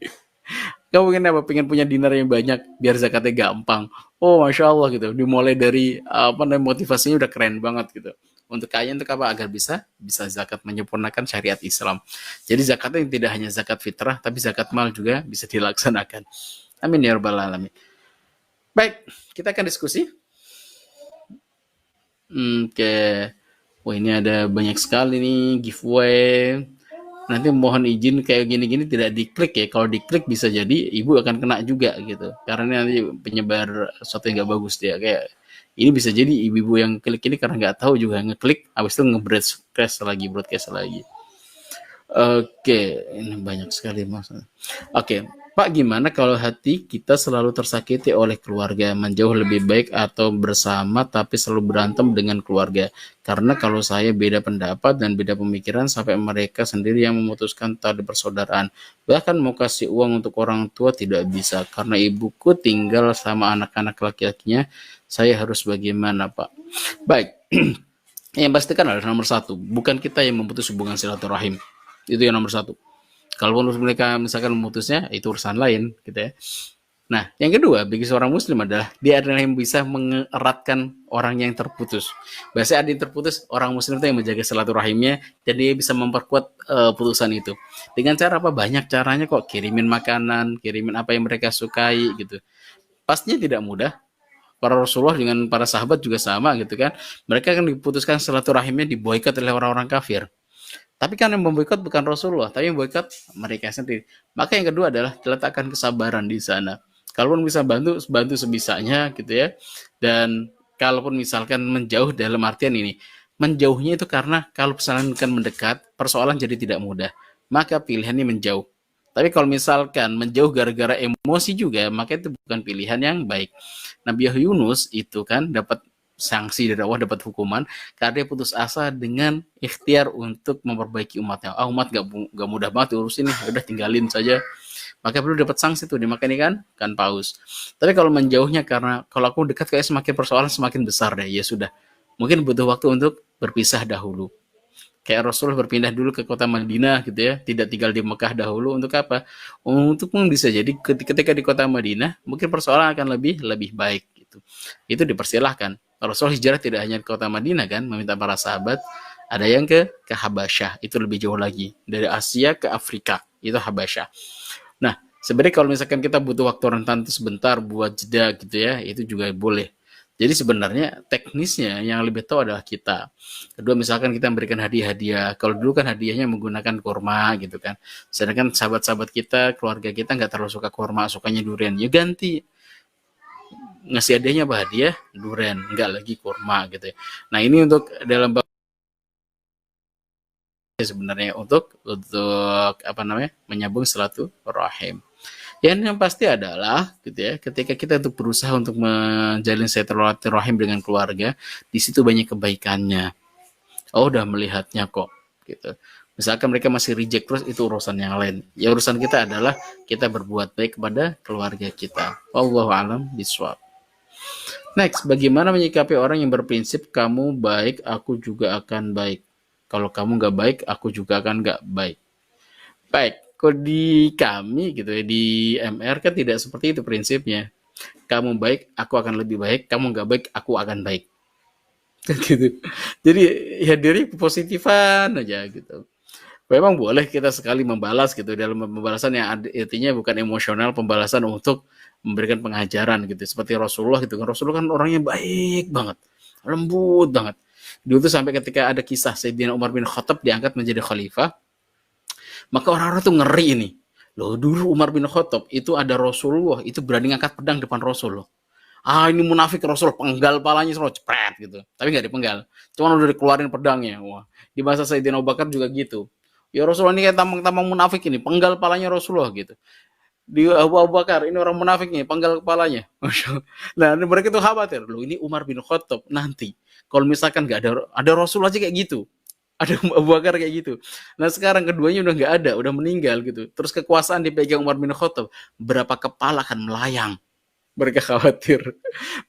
Kamu pengen apa? Pengen punya dinar yang banyak biar zakatnya gampang. Oh, Masya Allah gitu. Dimulai dari apa namanya, motivasinya udah keren banget gitu. Untuk kaya untuk apa? Agar bisa zakat, menyempurnakan syariat Islam. Jadi zakatnya tidak hanya zakat fitrah, tapi zakat mal juga bisa dilaksanakan. Amin ya rabbal alamin. Baik, kita akan diskusi. Oke. Wah, ini ada banyak sekali nih giveaway. Nanti mohon izin kayak gini-gini tidak diklik ya. Kalau diklik bisa jadi ibu akan kena juga gitu. Karena nanti penyebar sesuatu yang nggak bagus dia. Kayak ini bisa jadi ibu-ibu yang klik ini karena nggak tahu juga ngeklik, habis itu broadcast lagi. Oke, ini banyak sekali masalah. Oke, Pak, gimana kalau hati kita selalu tersakiti oleh keluarga, menjauh lebih baik atau bersama tapi selalu berantem dengan keluarga? Karena kalau saya beda pendapat dan beda pemikiran sampai mereka sendiri yang memutuskan tali persaudaraan. Bahkan mau kasih uang untuk orang tua tidak bisa karena ibuku tinggal sama anak-anak laki-lakinya. Saya harus bagaimana, Pak? Baik, yang pastikan adalah nomor satu, bukan kita yang memutus hubungan silaturahim. Itu yang nomor satu. Kalau mereka misalkan memutusnya, itu urusan lain gitu ya. Nah, yang kedua bagi seorang muslim adalah dia adalah yang bisa mengeratkan orang yang terputus. Biasanya ada yang terputus, orang muslim itu yang menjaga silaturahimnya dan dia bisa memperkuat putusan itu. Dengan cara apa? Banyak caranya kok. Kirimin makanan, kirimin apa yang mereka sukai gitu. Pastinya tidak mudah. Para Rasulullah dengan para sahabat juga sama gitu kan. Mereka kan diputuskan silaturahimnya diboikot oleh orang-orang kafir. Tapi kan yang memboikot bukan Rasulullah, tapi yang memboikot mereka sendiri. Maka yang kedua adalah diletakkan kesabaran di sana. Kalaupun bisa bantu sebisanya gitu ya. Dan kalaupun misalkan menjauh dalam artian ini, menjauhnya itu karena kalau misalkan mendekat, persoalan jadi tidak mudah. Maka pilihannya menjauh. Tapi kalau misalkan menjauh gara-gara emosi juga, maka itu bukan pilihan yang baik. Nabi Yunus itu kan dapat sanksi dari Allah, dapat hukuman karena dia putus asa dengan ikhtiar untuk memperbaiki umatnya. Umat gak mudah banget diurusin nih, udah tinggalin saja. Maka perlu dapat sanksi tuh dimakan kan paus. Tapi kalau menjauhnya karena kalau aku dekat kayak semakin persoalan semakin besar deh, ya sudah. Mungkin butuh waktu untuk berpisah dahulu. Kayak Rasulullah berpindah dulu ke kota Madinah gitu ya, tidak tinggal di Mekah dahulu. Untuk apa? Untuk bisa jadi ketika di kota Madinah mungkin persoalan akan lebih baik gitu. Itu dipersilahkan. Rasul hijrah tidak hanya ke kota Madinah kan, meminta para sahabat, ada yang ke Habasyah, itu lebih jauh lagi, dari Asia ke Afrika, itu Habasyah. Nah, sebenarnya kalau misalkan kita butuh waktu rentan itu sebentar buat jeda gitu ya, itu juga boleh. Jadi sebenarnya teknisnya yang lebih tahu adalah kita. Kedua, misalkan kita memberikan hadiah-hadiah. Kalau dulu kan hadiahnya menggunakan kurma gitu kan. Sedangkan sahabat-sahabat kita, keluarga kita nggak terlalu suka kurma, sukanya durian. Ya ganti, ngasih hadiahnya apa? Hadiah durian, enggak lagi kurma gitu ya. Nah, ini untuk dalam sebenarnya untuk apa namanya? Menyambung silaturahim. Yang pasti adalah gitu ya, ketika kita untuk berusaha untuk menjalin silaturahim dengan keluarga, di situ banyak kebaikannya. Oh, udah melihatnya kok gitu. Misalkan mereka masih reject terus, itu urusan yang lain. Ya urusan kita adalah kita berbuat baik kepada keluarga kita. Wallahu a'lam bishawab. Next, bagaimana menyikapi orang yang berprinsip kamu baik, aku juga akan baik. Kalau kamu nggak baik, aku juga akan nggak baik. Baik, kok di kami gitu ya, di MR kan tidak seperti itu prinsipnya. Kamu baik, aku akan lebih baik. Kamu nggak baik, aku akan baik. Gitu. Jadi ya dari positifan aja gitu. Memang boleh kita sekali membalas gitu, dalam pembalasan yang artinya bukan emosional, pembalasan untuk memberikan pengajaran gitu. Seperti Rasulullah gitu kan. Rasulullah kan orangnya baik banget, lembut banget. Dulu tuh sampai ketika ada kisah Sayyidina Umar bin Khattab diangkat menjadi khalifah, maka orang-orang tuh ngeri ini. Loh, dulu Umar bin Khattab itu ada Rasulullah, itu berani ngangkat pedang depan Rasulullah. Ah, ini munafik, Rasul penggal palanya, Rasul cepret gitu. Tapi nggak dipenggal, cuma udah dikeluarin pedangnya. Wah, di masa Sayyidina Abu Bakar juga gitu. Ya Rasulullah ini kayak tampang-tampang munafik ini, penggal palanya Rasulullah gitu. Di Abu Bakar, ini orang munafik nih, penggal kepalanya. Nah, mereka tuh khawatir, loh ini Umar bin Khattab nanti kalau misalkan nggak ada Rasul aja kayak gitu, ada Abu Bakar kayak gitu. Nah sekarang keduanya udah nggak ada, udah meninggal gitu. Terus kekuasaan dipegang Umar bin Khattab, berapa kepala akan melayang? Mereka khawatir.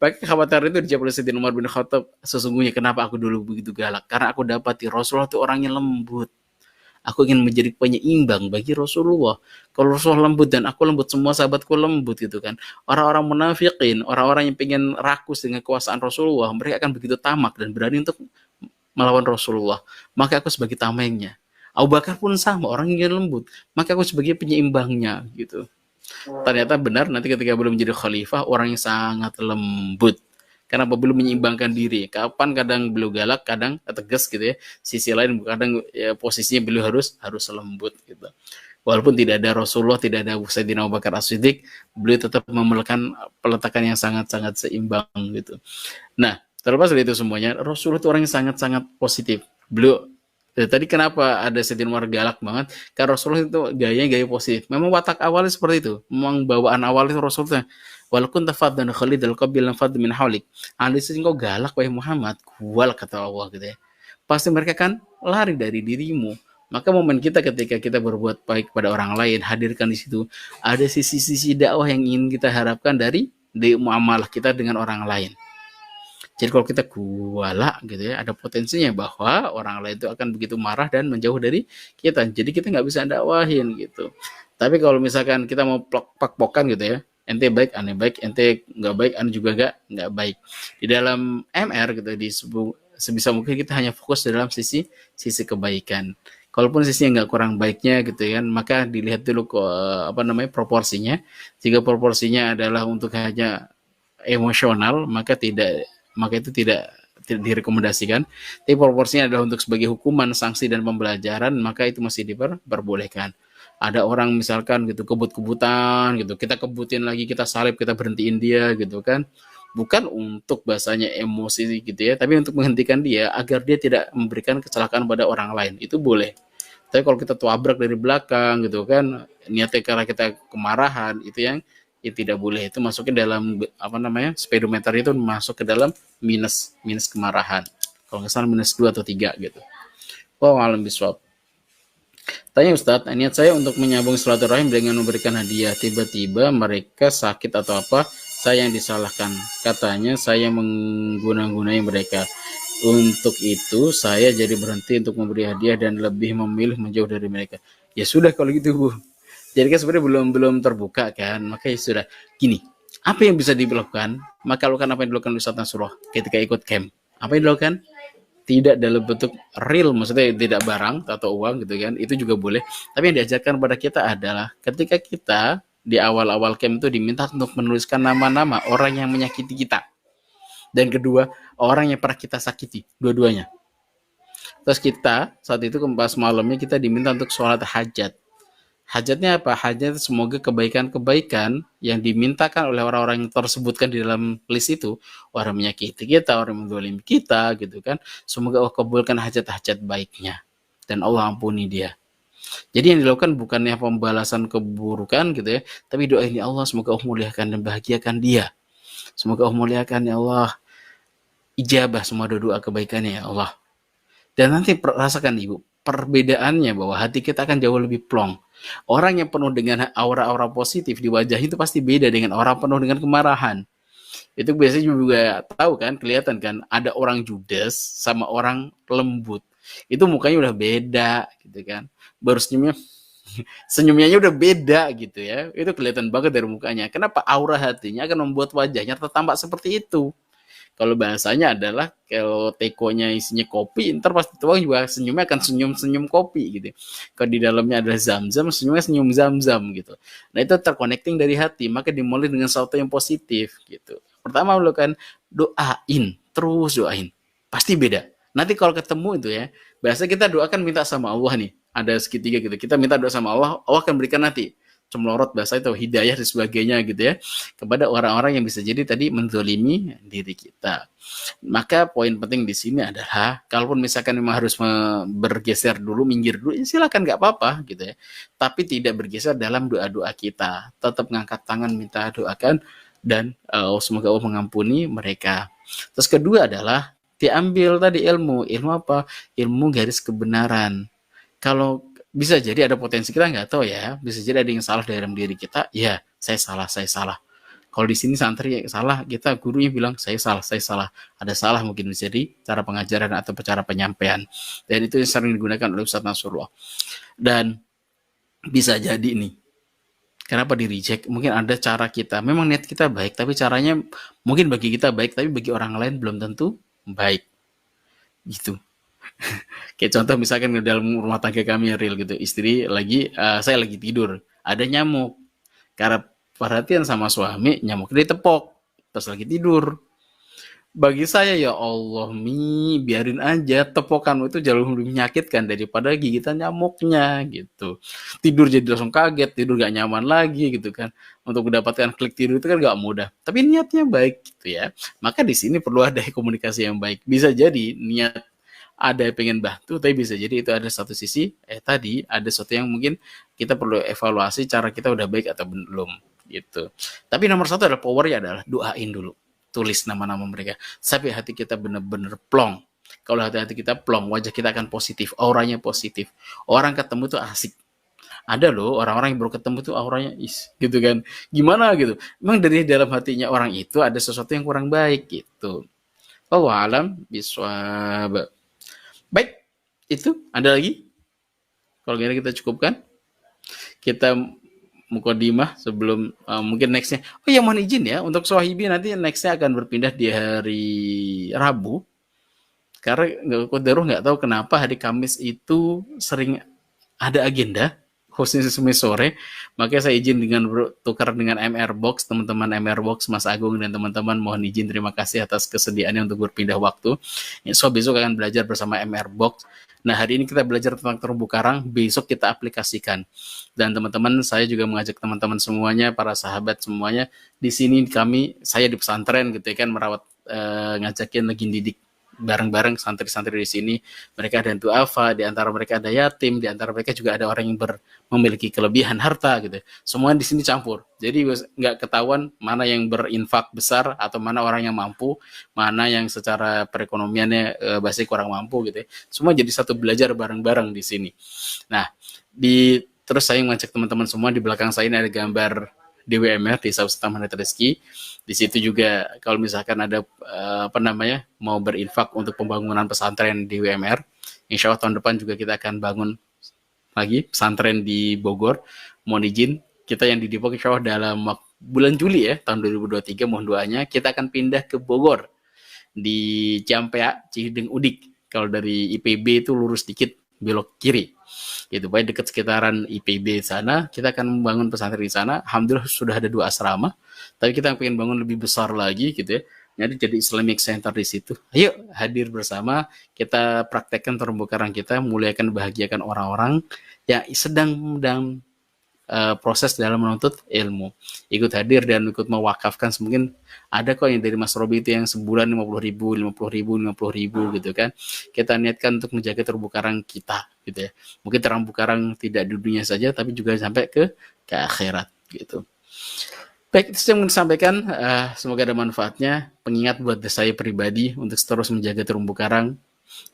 Pakai kekhawatiran itu dijawab oleh Sayyidina Umar bin Khattab. Sesungguhnya kenapa aku dulu begitu galak? Karena aku dapati Rasulullah itu orangnya lembut. Aku ingin menjadi penyeimbang bagi Rasulullah. Kalau Rasulullah lembut dan aku lembut, semua sahabatku lembut gitu kan. Orang-orang munafikin, orang-orang yang pengen rakus dengan kekuasaan Rasulullah, mereka akan begitu tamak dan berani untuk melawan Rasulullah. Maka aku sebagai tamengnya. Abu Bakar pun sama, orang yang lembut. Maka aku sebagai penyeimbangnya gitu. Ternyata benar nanti ketika belum menjadi khalifah, orang yang sangat lembut. Karena belum menyeimbangkan diri. Kapan kadang beliau galak, kadang tegas gitu ya. Sisi lain kadang ya, posisinya beliau harus lembut gitu. Walaupun tidak ada Rasulullah, tidak ada Sayyidina Abu Bakar As-Siddiq, beliau tetap memerlukan peletakan yang sangat-sangat seimbang gitu. Nah, terlepas dari itu semuanya, Rasulullah itu orang yang sangat-sangat positif. Beliau tadi kenapa ada Sayyidina Umar galak banget? Karena Rasulullah itu gaya positif. Memang watak awalnya seperti itu. Memang bawaan awal itu Rasulullah. Walaupun tafaddan khalidal qabil fad min haulik. Andai kau galak wahai Muhammad, kual kata Allah gitu ya. Pasti mereka kan lari dari dirimu. Maka momen kita ketika kita berbuat baik pada orang lain, hadirkan di situ ada sisi-sisi dakwah yang ingin kita harapkan dari muamalah kita dengan orang lain. Jadi kalau kita kuala gitu ya, ada potensinya bahwa orang lain itu akan begitu marah dan menjauh dari kita. Jadi kita nggak bisa dakwahin gitu. Tapi kalau misalkan kita mau pak-pokan gitu ya, ente baik, aneh baik, ente nggak baik, aneh juga nggak baik. Di dalam MR gitu, sebisa mungkin kita hanya fokus dalam sisi kebaikan. Kalaupun sisi yang nggak kurang baiknya gitu kan, maka dilihat dulu proporsinya. Jika proporsinya adalah untuk hanya emosional, maka itu tidak direkomendasikan. Tapi proporsinya adalah untuk sebagai hukuman, sanksi dan pembelajaran, maka itu masih diperbolehkan. Ada orang misalkan gitu kebut-kebutan gitu, kita kebutin lagi, kita salib, kita berhentiin dia gitu kan. Bukan untuk bahasanya emosi gitu ya, tapi untuk menghentikan dia agar dia tidak memberikan kecelakaan pada orang lain. Itu boleh. Tapi kalau kita tabrak dari belakang gitu kan, niatnya karena kita kemarahan, itu yang tidak boleh. Itu masuknya dalam speedometer itu masuk ke dalam minus kemarahan. Kalau nggak salah minus 2 atau 3 gitu. Alam biswab. Tanya Ustadz, niat saya untuk menyambung silaturahim dengan memberikan hadiah. Tiba-tiba mereka sakit atau apa, saya yang disalahkan. Katanya saya mengguna-gunai mereka. Untuk itu saya jadi berhenti untuk memberi hadiah dan lebih memilih menjauh dari mereka. Ya sudah kalau gitu Bu. Jadi kan sebenarnya belum terbuka kan, makanya sudah gini. Apa yang bisa dilakukan? Maka lakukan apa yang dilakukan Ustadz Nasrullah ketika ikut camp. Apa yang dilakukan? Tidak dalam bentuk real, maksudnya tidak barang atau uang gitu kan, itu juga boleh. Tapi yang diajarkan pada kita adalah ketika kita di awal-awal camp itu diminta untuk menuliskan nama-nama orang yang menyakiti kita. Dan kedua, orang yang pernah kita sakiti, dua-duanya. Terus kita saat itu pas malamnya kita diminta untuk sholat hajat. Hajatnya apa? Hajat semoga kebaikan-kebaikan yang dimintakan oleh orang-orang yang tersebutkan di dalam list itu, orang menyakiti kita, orang mendzalimi kita gitu kan, semoga Allah kabulkan hajat-hajat baiknya dan Allah ampuni dia. Jadi yang dilakukan bukannya pembalasan keburukan gitu ya, tapi doa ini Allah semoga Allah muliakan dan bahagiakan dia. Semoga Allah muliakan ya Allah, ijabah semua doa kebaikannya ya Allah. Dan nanti rasakan Ibu, perbedaannya bahwa hati kita akan jauh lebih plong. Orang yang penuh dengan aura-aura positif di wajah itu pasti beda dengan orang penuh dengan kemarahan. Itu biasanya juga tahu kan, kelihatan kan, ada orang judes sama orang lembut. Itu mukanya udah beda gitu kan. Baru senyumnya udah beda gitu ya. Itu kelihatan banget dari mukanya. Kenapa? Aura hatinya akan membuat wajahnya tertampak seperti itu. Kalau bahasanya adalah kalau tekonya isinya kopi, ntar pas dituang juga senyumnya akan senyum-senyum kopi gitu. Kalau di dalamnya ada zam-zam, senyumnya senyum zam-zam gitu. Nah itu terconnecting dari hati, maka dimulai dengan sesuatu yang positif gitu. Pertama lo kan doain, terus doain. Pasti beda. Nanti kalau ketemu itu ya, biasa kita doakan minta sama Allah nih, ada segitiga gitu. Kita minta doa sama Allah, Allah akan berikan nanti cemlorot bahasa itu hidayah dan sebagainya gitu ya kepada orang-orang yang bisa jadi tadi menzolimi diri kita. Maka poin penting di sini adalah kalaupun misalkan memang harus bergeser dulu, minggir dulu, ya silakan nggak apa-apa gitu ya. Tapi tidak bergeser dalam doa-doa kita. Tetap ngangkat tangan minta doakan dan semoga Allah mengampuni mereka. Terus kedua adalah diambil tadi ilmu apa? Ilmu garis kebenaran. Kalau bisa jadi ada potensi kita nggak tahu ya, bisa jadi ada yang salah dalam diri kita, ya saya salah. Kalau di sini santri salah, kita gurunya bilang saya salah. Ada salah mungkin bisa jadi cara pengajaran atau cara penyampaian. Dan itu yang sering digunakan oleh Ustaz Nasrullah. Dan bisa jadi nih, kenapa di reject? Mungkin ada cara kita, memang niat kita baik, tapi caranya mungkin bagi kita baik, tapi bagi orang lain belum tentu baik. Gitu. Kayak contoh misalkan di dalam rumah tangga kami real gitu, istri saya lagi tidur, ada nyamuk. Karena perhatian sama suami, nyamuk ditepok pas lagi tidur. Bagi saya ya Allah biarin aja tepokanmu itu jauh lebih menyakitkan daripada gigitan nyamuknya gitu. Tidur jadi langsung kaget, tidur gak nyaman lagi gitu kan. Untuk mendapatkan klik tidur itu kan gak mudah. Tapi niatnya baik gitu ya. Maka di sini perlu ada komunikasi yang baik. Bisa jadi niat ada yang pengen bantu, tapi bisa jadi itu ada satu sisi tadi ada sesuatu yang mungkin kita perlu evaluasi cara kita udah baik atau belum gitu. Tapi nomor satu adalah powernya adalah doain dulu, tulis nama-nama mereka sampai hati kita benar-benar plong. Kalau hati-hati kita plong, wajah kita akan positif, auranya positif. Orang ketemu tuh asik. Ada loh orang-orang yang baru ketemu tuh auranya gitu kan. Gimana gitu. Memang dari dalam hatinya orang itu ada sesuatu yang kurang baik gitu. Wallahu alam biswab. Baik, itu ada lagi? Kalau gini kita cukupkan. Kita mukodimah sebelum mungkin nextnya. Oh ya mohon izin ya, untuk Sohibi nanti nextnya akan berpindah di hari Rabu. Karena Kodaruh nggak tahu kenapa hari Kamis itu sering ada agenda khususnya sore, makanya saya izin dengan bertukar dengan MR Box, teman-teman MR Box, Mas Agung dan teman-teman mohon izin, terima kasih atas kesediaannya untuk berpindah waktu. So besok akan belajar bersama MR Box. Nah hari ini kita belajar tentang terumbu karang, besok kita aplikasikan. Dan teman-teman saya juga mengajak teman-teman semuanya, para sahabat semuanya, di sini saya di pesantren gitu ya kan merawat ngajakin lagi didik bareng-bareng santri-santri di sini. Mereka ada duafa, di antara mereka ada yatim, di antara mereka juga ada orang yang memiliki kelebihan harta gitu. Semua di sini campur. Jadi nggak ketahuan mana yang berinfak besar atau mana orang yang mampu, mana yang secara perekonomiannya basic kurang mampu gitu ya. Semua jadi satu belajar bareng-bareng di sini. Nah, terus saya mengajak teman-teman semua, di belakang saya ini ada gambar DWMR, Desa Wisata Mandat Rezeki. Di situ juga kalau misalkan ada mau berinfak untuk pembangunan pesantren di WMR, insya Allah tahun depan juga kita akan bangun lagi pesantren di Bogor. Mohon izin, kita yang di Depok insya Allah dalam bulan Juli ya tahun 2023, mohon doanya kita akan pindah ke Bogor di Ciampea, Cihideng Udik. Kalau dari IPB itu lurus dikit belok kiri gitu, baik dekat sekitaran IPB sana, kita akan membangun pesantren di sana. Alhamdulillah sudah ada 2 asrama, tapi kita pengen bangun lebih besar lagi gitu ya. Jadi Islamic Center di situ. Ayo hadir bersama, kita praktekkan terumbu karang kita, muliakan, bahagiakan orang-orang yang sedang proses dalam menuntut ilmu. Ikut hadir dan ikut mewakafkan. Mungkin ada kok yang dari Mas Robi itu yang sebulan 50.000 gitu kan. Kita niatkan untuk menjaga terumbu karang kita gitu ya. Mungkin terumbu karang tidak di dunia saja, tapi juga sampai ke akhirat gitu. Baik, itu yang ingin sampaikan. Semoga ada manfaatnya. Pengingat buat saya pribadi untuk terus menjaga terumbu karang.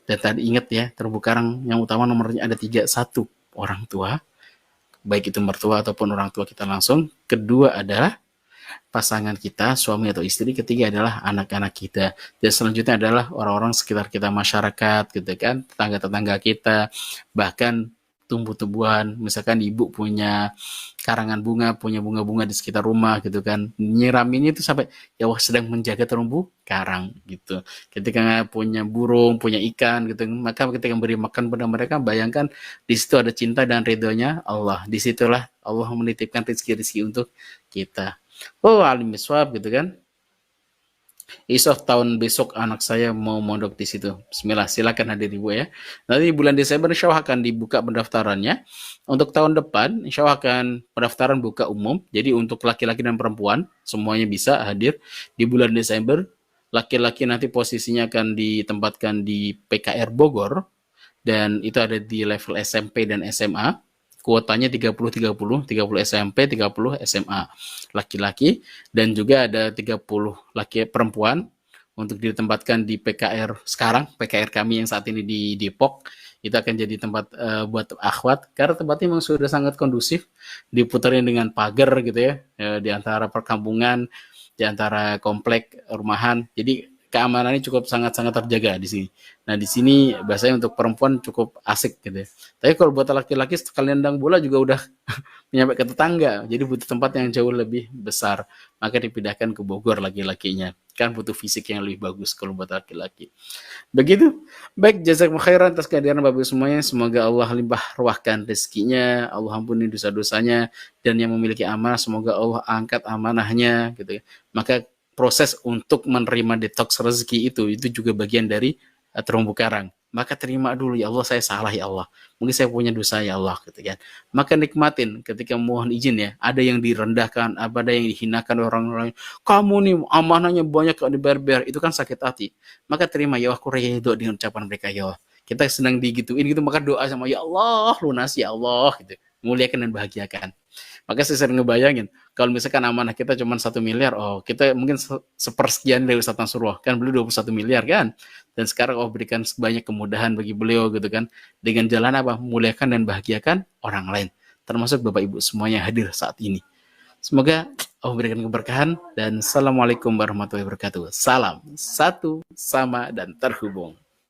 Dan tadi ingat ya, terumbu karang yang utama nomornya ada 3. Satu, orang tua, baik itu mertua ataupun orang tua kita langsung. Kedua adalah pasangan kita, suami atau istri. Ketiga adalah anak-anak kita. Dan selanjutnya adalah orang-orang sekitar kita, masyarakat gitu kan, tetangga-tetangga kita, bahkan tumbuh-tumbuhan. Misalkan ibu punya karangan bunga, punya bunga-bunga di sekitar rumah gitu kan. Nyiraminnya itu sampai ya Allah sedang menjaga terumbu karang gitu. Ketika punya burung, punya ikan gitu, maka ketika memberi makan pada mereka, bayangkan di situ ada cinta dan ridhonya Allah. Disitulah Allah menitipkan rezeki-rezeki untuk kita. Oh, alim biswab gitu kan. Isof tahun besok anak saya mau mondok di situ. Bismillah, silakan hadir Ibu ya. Nanti bulan Desember insya Allah akan dibuka pendaftarannya. Untuk tahun depan insya Allah akan pendaftaran buka umum. Jadi untuk laki-laki dan perempuan semuanya bisa hadir di bulan Desember. Laki-laki nanti posisinya akan ditempatkan di PKR Bogor dan itu ada di level SMP dan SMA. Kuotanya 30-30, 30 SMP, 30 SMA laki-laki, dan juga ada 30 laki perempuan untuk ditempatkan di PKR sekarang, PKR kami yang saat ini di Depok. Itu akan jadi tempat buat akhwat, karena tempatnya memang sudah sangat kondusif, diputarin dengan pagar gitu ya, di antara perkampungan, di antara komplek rumahan. Jadi keamanannya cukup sangat-sangat terjaga di sini. Nah, di sini biasanya untuk perempuan cukup asik gitu ya. Tapi kalau buat laki-laki sekalian nendang bola juga udah nyampe ke tetangga. Jadi butuh tempat yang jauh lebih besar. Maka dipindahkan ke Bogor laki-lakinya. Kan butuh fisik yang lebih bagus kalau buat laki-laki. Begitu. Baik, jazakumullah khairan atas kehadiran Bapak semuanya. Semoga Allah limpah ruahkan rezekinya, Allah ampuni dosa-dosanya, dan yang memiliki amanah semoga Allah angkat amanahnya gitu ya. Maka proses untuk menerima detox rezeki itu juga bagian dari terumbu karang. Maka terima dulu, ya Allah saya salah ya Allah. Mungkin saya punya dosa ya Allah gitu kan. Maka nikmatin ketika mohon izin ya. Ada yang direndahkan, ada yang dihinakan orang-orang. Kamu nih amanahnya banyak kok dibayar-bayar. Itu kan sakit hati. Maka terima ya Allah, aku ridho dengan ucapan mereka ya Allah. Kita sedang digituin gitu, maka doa sama ya Allah, lunasi ya Allah gitu. Muliakan dan bahagiakan. Maka saya sering ngebayangin, kalau misalkan amanah kita cuma 1 miliar, oh kita mungkin sepersekian dari Ustaz Nasrullah, kan beliau 21 miliar kan, dan sekarang Allah berikan banyak kemudahan bagi beliau gitu kan, dengan jalan apa? Muliakan dan bahagiakan orang lain, termasuk Bapak Ibu semuanya hadir saat ini. Semoga Allah berikan keberkahan, dan Assalamualaikum warahmatullahi wabarakatuh. Salam satu, sama, dan terhubung.